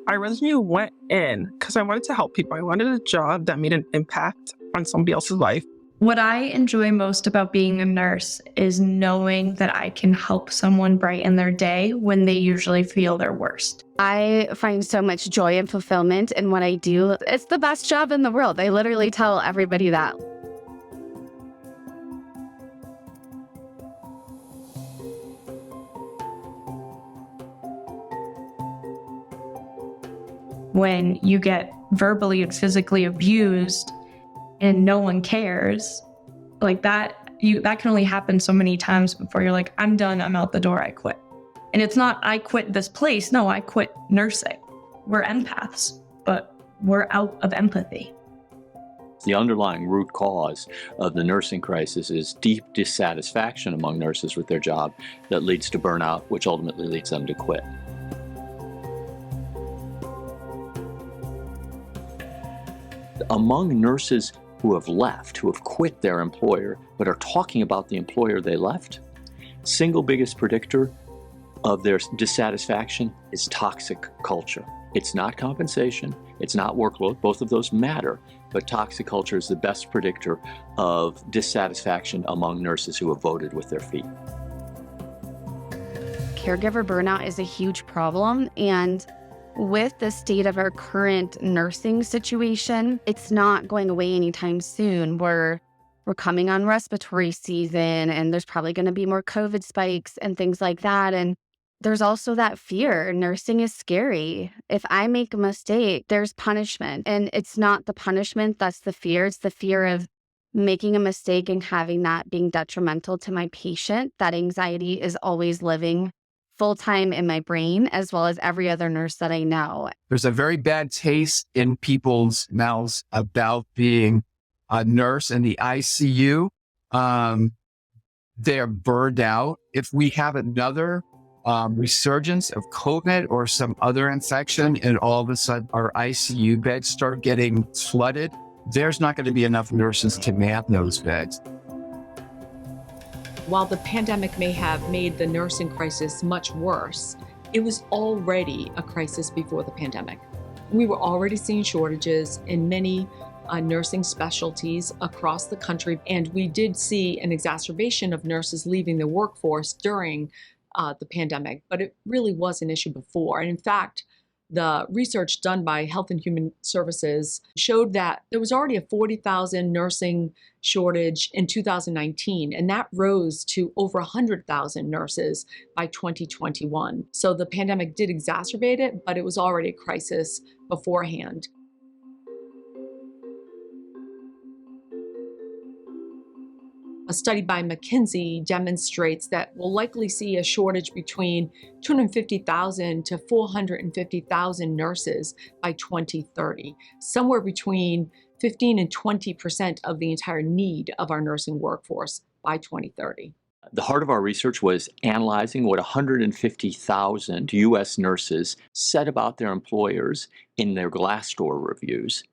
I originally went in because I wanted to help people. I wanted a job that made an impact on somebody else's life. What I enjoy most about being a nurse is knowing that I can help someone brighten their day when they usually feel their worst. I find so much joy and fulfillment in what I do. It's the best job in the world. I literally tell everybody that. When you get verbally and physically abused and no one cares, like that can only happen so many times before you're like, I'm done, I'm out the door, I quit. And it's not I quit this place, no, I quit nursing. We're empaths, but we're out of empathy. The underlying root cause of the nursing crisis is deep dissatisfaction among nurses with their job that leads to burnout, which ultimately leads them to quit. Among nurses who have left, who have quit their employer, but are talking about the employer they left, single biggest predictor of their dissatisfaction is toxic culture. It's not compensation, it's not workload, both of those matter, but toxic culture is the best predictor of dissatisfaction among nurses who have voted with their feet. Caregiver burnout is a huge problem, and with the state of our current nursing situation, it's not going away anytime soon. We're coming on respiratory season, and there's probably going to be more COVID spikes and things like that. And there's also that fear. Nursing is scary. If I make a mistake, there's punishment. And it's not the punishment that's the fear. It's the fear of making a mistake and having that being detrimental to my patient. That anxiety is always living full-time in my brain, as well as every other nurse that I know. There's a very bad taste in people's mouths about being a nurse in the ICU. They're burned out. If we have another resurgence of COVID or some other infection, and all of a sudden our ICU beds start getting flooded, there's not going to be enough nurses to man those beds. While the pandemic may have made the nursing crisis much worse, it was already a crisis before the pandemic. We were already seeing shortages in many nursing specialties across the country, and we did see an exacerbation of nurses leaving the workforce during the pandemic, but it really was an issue before. And in fact, the research done by Health and Human Services showed that there was already a 40,000 nursing shortage in 2019, and that rose to over 100,000 nurses by 2021. So the pandemic did exacerbate it, but it was already a crisis beforehand. A study by McKinsey demonstrates that we'll likely see a shortage between 250,000 to 450,000 nurses by 2030, somewhere between 15 and 20% of the entire need of our nursing workforce by 2030. The heart of our research was analyzing what 150,000 U.S. nurses said about their employers in their Glassdoor reviews,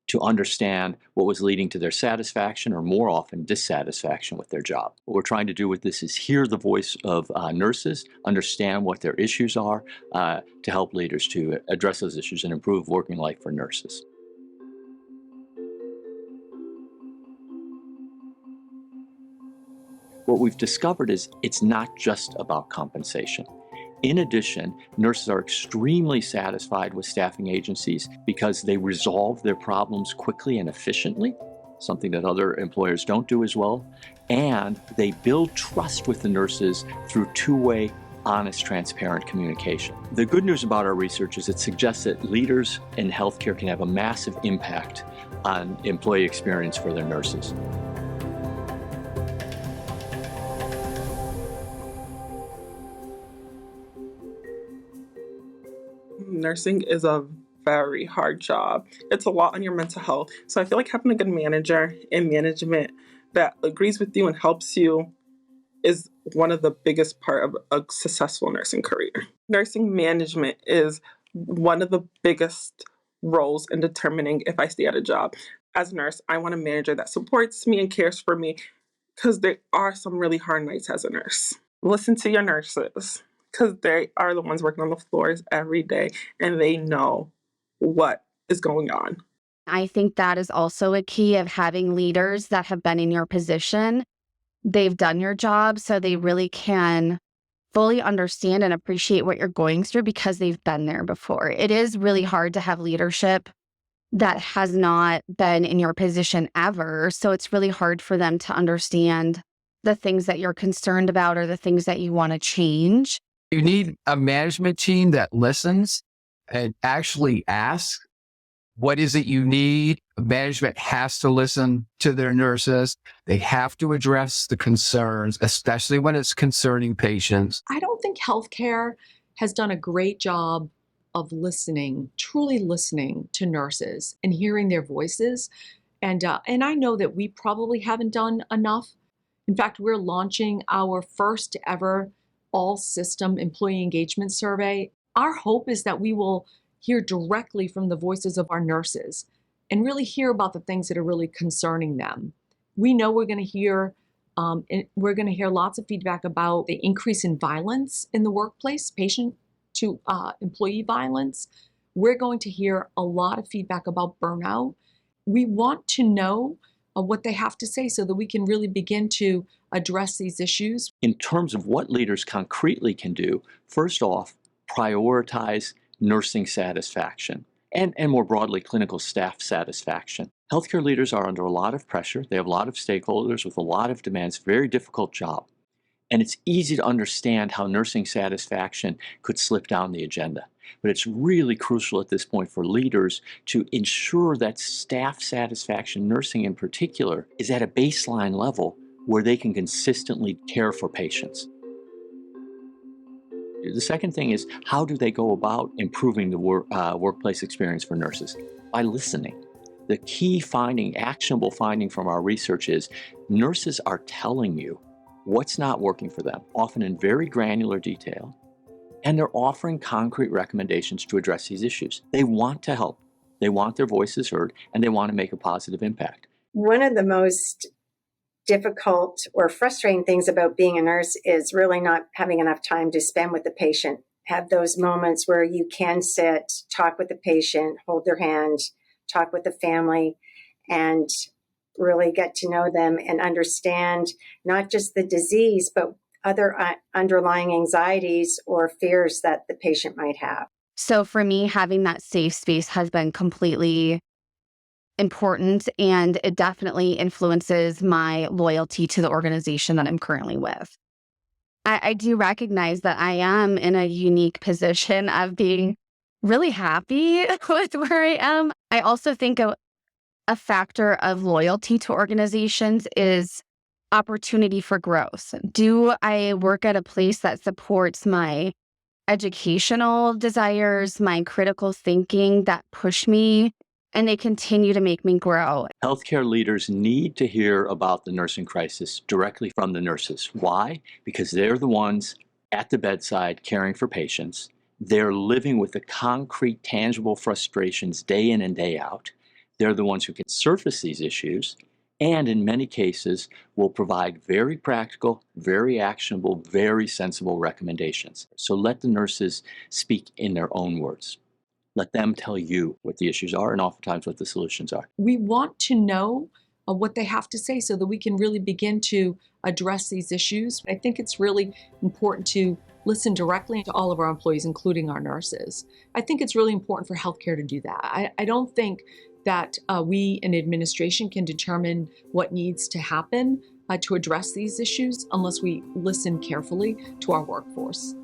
to understand what was leading to their satisfaction, or more often dissatisfaction with their job. What we're trying to do with this is hear the voice of nurses, understand what their issues are, to help leaders to address those issues and improve working life for nurses. What we've discovered is it's not just about compensation. In addition, nurses are extremely satisfied with staffing agencies because they resolve their problems quickly and efficiently, something that other employers don't do as well, and they build trust with the nurses through two-way, honest, transparent communication. The good news about our research is it suggests that leaders in healthcare can have a massive impact on employee experience for their nurses. Nursing is a very hard job. It's a lot on your mental health. So I feel like having a good manager and management that agrees with you and helps you is one of the biggest part of a successful nursing career. Nursing management is one of the biggest roles in determining if I stay at a job. As a nurse, I want a manager that supports me and cares for me, because there are some really hard nights as a nurse. Listen to your nurses. because they are the ones working on the floors every day and they know what is going on. I think that is also a key of having leaders that have been in your position. They've done your job, so they really can fully understand and appreciate what you're going through because they've been there before. It is really hard to have leadership that has not been in your position ever. So it's really hard for them to understand the things that you're concerned about or the things that you want to change. You need a management team that listens and actually asks, what is it you need? Management has to listen to their nurses. They have to address the concerns, especially when it's concerning patients. I don't think healthcare has done a great job of listening, truly listening to nurses and hearing their voices. And I know that we probably haven't done enough. In fact, we're launching our first ever all system employee engagement survey. Our hope is that we will hear directly from the voices of our nurses and really hear about the things that are really concerning them. We know we're going to hear lots of feedback about the increase in violence in the workplace, patient to employee violence. We're going to hear a lot of feedback about burnout. We want to know what they have to say so that we can really begin to address these issues. In terms of what leaders concretely can do, first off, prioritize nursing satisfaction and more broadly, clinical staff satisfaction. Healthcare leaders are under a lot of pressure. They have a lot of stakeholders with a lot of demands, very difficult job. And it's easy to understand how nursing satisfaction could slip down the agenda. But it's really crucial at this point for leaders to ensure that staff satisfaction, nursing in particular, is at a baseline level where they can consistently care for patients. The second thing is, how do they go about improving the workplace experience for nurses? By listening. The key finding, actionable finding from our research is nurses are telling you what's not working for them, often in very granular detail, and they're offering concrete recommendations to address these issues. They want to help, they want their voices heard, and they want to make a positive impact. One of the most difficult or frustrating things about being a nurse is really not having enough time to spend with the patient. Have those moments where you can sit, talk with the patient, hold their hand, talk with the family, and really get to know them and understand not just the disease, but other underlying anxieties or fears that the patient might have. So for me, having that safe space has been completely important, and it definitely influences my loyalty to the organization that I'm currently with. I do recognize that I am in a unique position of being really happy with where I am. I also think a factor of loyalty to organizations is opportunity for growth. Do I work at a place that supports my educational desires, my critical thinking that push me, and they continue to make me grow? Healthcare leaders need to hear about the nursing crisis directly from the nurses. Why? Because they're the ones at the bedside caring for patients. They're living with the concrete, tangible frustrations day in and day out. They're the ones who can surface these issues and in many cases will provide very practical, very actionable, very sensible recommendations. So let the nurses speak in their own words. Let them tell you what the issues are and oftentimes what the solutions are. We want to know what they have to say so that we can really begin to address these issues. I think it's really important to listen directly to all of our employees, including our nurses. I think it's really important for healthcare to do that. I don't think that we in administration can determine what needs to happen to address these issues unless we listen carefully to our workforce.